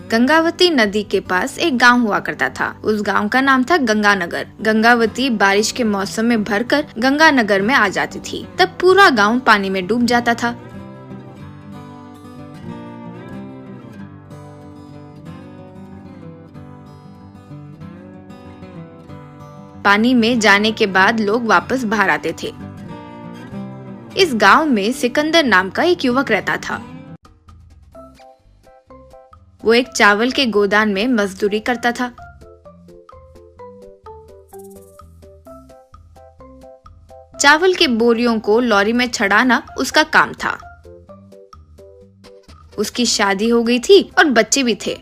गंगावती नदी के पास एक गांव हुआ करता था। उस गांव का नाम था गंगानगर। गंगावती बारिश के मौसम में भरकर गंगानगर में आ जाती थी। तब पूरा गांव पानी में डूब जाता था। पानी में जाने के बाद लोग वापस बाहर आते थे। इस गांव में सिकंदर नाम का एक युवक रहता था। वो एक चावल के गोदाम में मजदूरी करता था। चावल के बोरियों को लॉरी में चढ़ाना उसका काम था। उसकी शादी हो गई थी और बच्चे भी थे।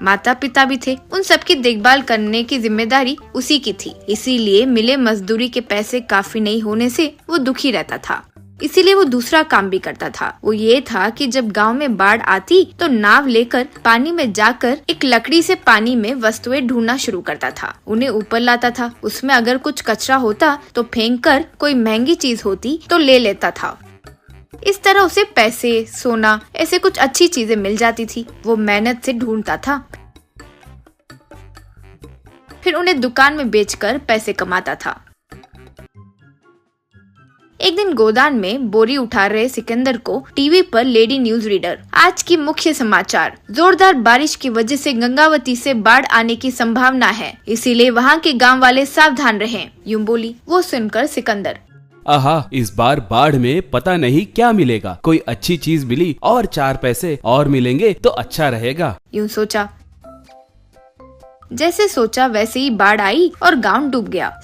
माता पिता भी थे। उन सबकी देखभाल करने की जिम्मेदारी उसी की थी। इसीलिए मिले मजदूरी के पैसे काफी नहीं होने से वो दुखी रहता था। इसीलिए वो दूसरा काम भी करता था। वो ये था कि जब गांव में बाढ़ आती तो नाव लेकर पानी में जाकर एक लकड़ी से पानी में वस्तुएं ढूंढना शुरू करता था। उन्हें ऊपर लाता था। उसमें अगर कुछ कचरा होता तो फेंक कर, कोई महंगी चीज होती तो ले लेता था। इस तरह उसे पैसे, सोना, ऐसे कुछ अच्छी चीजें मिल जाती थी। वो मेहनत से ढूंढता था, फिर उन्हें दुकान में बेचकर पैसे कमाता था। एक दिन गोदान में बोरी उठा रहे सिकंदर को टीवी पर लेडी न्यूज रीडर, आज की मुख्य समाचार, जोरदार बारिश की वजह से गंगावती से बाढ़ आने की संभावना है, इसीलिए वहाँ के गांव वाले सावधान रहें, यूं बोली। वो सुनकर सिकंदर, आहा, इस बार बाढ़ में पता नहीं क्या मिलेगा। कोई अच्छी चीज मिली और 4 पैसे और मिलेंगे तो अच्छा रहेगा, यूं सोचा। जैसे सोचा वैसे ही बाढ़ आई और गांव डूब गया।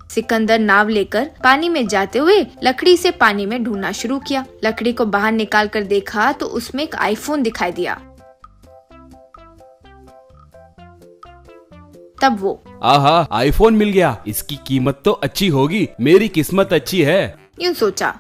सिकंदर नाव लेकर पानी में जाते हुए लकड़ी से पानी में ढूंढना शुरू किया। लकड़ी को बाहर निकाल कर देखा तो उसमें एक आईफोन दिखाई दिया। तब वो, आहा, आईफोन मिल गया। इसकी कीमत तो अच्छी होगी। मेरी किस्मत अच्छी है, यूं सोचा।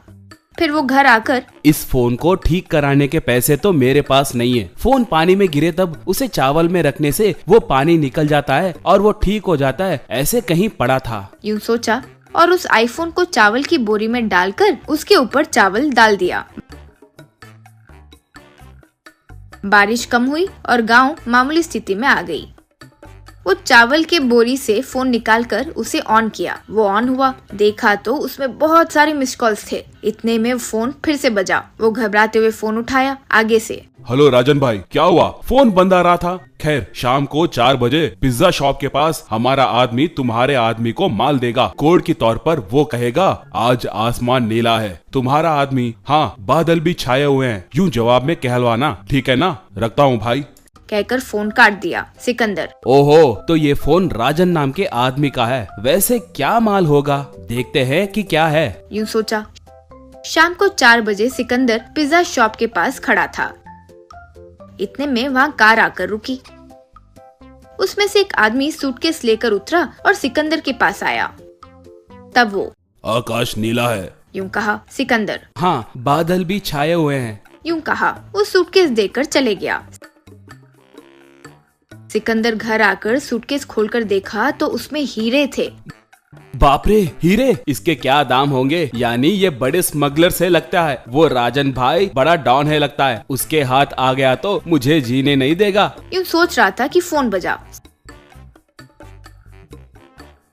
फिर वो घर आकर, इस फोन को ठीक कराने के पैसे तो मेरे पास नहीं है। फोन पानी में गिरे तब उसे चावल में रखने से वो पानी निकल जाता है और वो ठीक हो जाता है, ऐसे कहीं पड़ा था, यूं सोचा। और उस आईफोन को चावल की बोरी में डालकर उसके ऊपर चावल डाल दिया। बारिश कम हुई और गांव मामूली स्थिति में आ गई। वो चावल के बोरी से फोन निकालकर उसे ऑन किया। वो ऑन हुआ, देखा तो उसमें बहुत सारे मिस कॉल्स थे। इतने में फोन फिर से बजा। वो घबराते हुए फोन उठाया आगे से। हेलो राजन भाई, क्या हुआ? फोन बंद आ रहा था। खैर, शाम को 4 बजे पिज्जा शॉप के पास हमारा आदमी तुम्हारे आदमी को माल देगा। कोड के तौर पर वो कहेगा, आज आसमान नीला है, तुम्हारा आदमी, हाँ बादल भी छाए हुए हैं, यूं जवाब में कहलवाना, ठीक है ना? रखता हूँ भाई, कहकर फोन काट दिया सिकंदर। ओहो, तो ये फोन राजन नाम के आदमी का है। वैसे क्या माल होगा, देखते हैं कि क्या है, यूं सोचा। शाम को 4 बजे सिकंदर पिज्जा शॉप के पास खड़ा था। इतने में वहाँ कार आकर रुकी। उसमें से एक आदमी सूटकेस लेकर उतरा और सिकंदर के पास आया। तब वो, आकाश नीला है, यूं कहा सिकंदर। हाँ, बादल भी छाए हुए हैं, यूं कहा। वो सूटकेस देकर चले गया। सिकंदर घर आकर सूटकेस खोलकर देखा तो उसमें हीरे थे। बाप रे, हीरे, इसके क्या दाम होंगे? यानी ये बड़े स्मगलर से लगता है। वो राजन भाई बड़ा डॉन है लगता है। उसके हाथ आ गया तो मुझे जीने नहीं देगा, यूं सोच रहा था कि फोन बजा।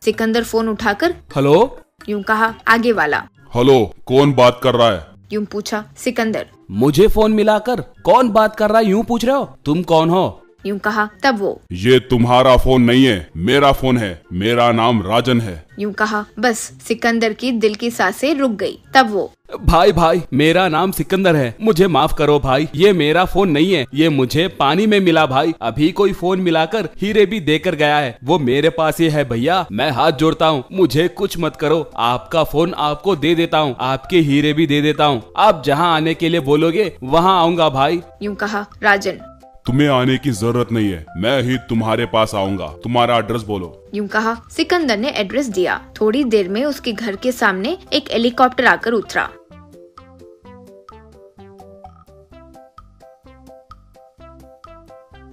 सिकंदर फोन उठाकर, हेलो, यूं कहा आगे वाला। हेलो, कौन बात कर रहा है? यूं पूछा सिकंदर। मुझे फोन मिलाकर कौन बात कर रहा है यूं पूछ रहे हो? तुम कौन हो? यूं कहा। तब वो, ये तुम्हारा फोन नहीं है, मेरा फोन है, मेरा नाम राजन है, यूं कहा। बस सिकंदर की दिल की सांसें रुक गई। तब वो, भाई, मेरा नाम सिकंदर है, मुझे माफ करो भाई, ये मेरा फोन नहीं है, ये मुझे पानी में मिला भाई। अभी कोई फोन मिलाकर हीरे भी देकर गया है, वो मेरे पास ही है भैया। मैं हाथ जोड़ता हूँ, मुझे कुछ मत करो, आपका फोन आपको दे देता हूँ, आपके हीरे भी दे देता हूँ। आप जहाँ आने के लिए बोलोगे वहाँ आऊंगा भाई, यूं कहा राजन। तुम्हें आने की जरूरत नहीं है, मैं ही तुम्हारे पास आऊंगा, तुम्हारा एड्रेस बोलो, यूं कहा। सिकंदर ने एड्रेस दिया। थोड़ी देर में उसके घर के सामने एक हेलीकॉप्टर आकर उतरा।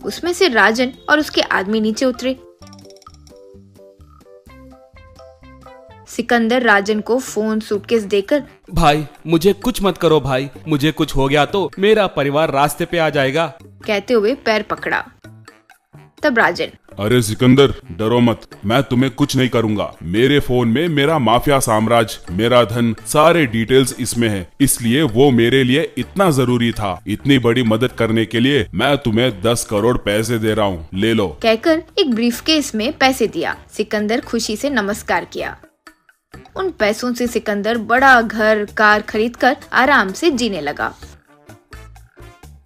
उसमें से राजन और उसके आदमी नीचे उतरे। सिकंदर राजन को फोन सूटकेस देकर, भाई मुझे कुछ मत करो भाई, मुझे कुछ हो गया तो मेरा परिवार रास्ते पे आ जाएगा, कहते हुए पैर पकड़ा। तब राजन, अरे सिकंदर डरो मत, मैं तुम्हें कुछ नहीं करूंगा। मेरे फोन में मेरा माफिया साम्राज्य, मेरा धन, सारे डिटेल्स इसमें है, इसलिए वो मेरे लिए इतना जरूरी था। इतनी बड़ी मदद करने के लिए मैं तुम्हें 10 करोड़ पैसे दे रहा हूँ, ले लो, कहकर एक ब्रीफकेस में पैसे दिया। सिकंदर खुशी से नमस्कार किया। उन पैसों से सिकंदर बड़ा घर कार खरीदकर आराम से जीने लगा।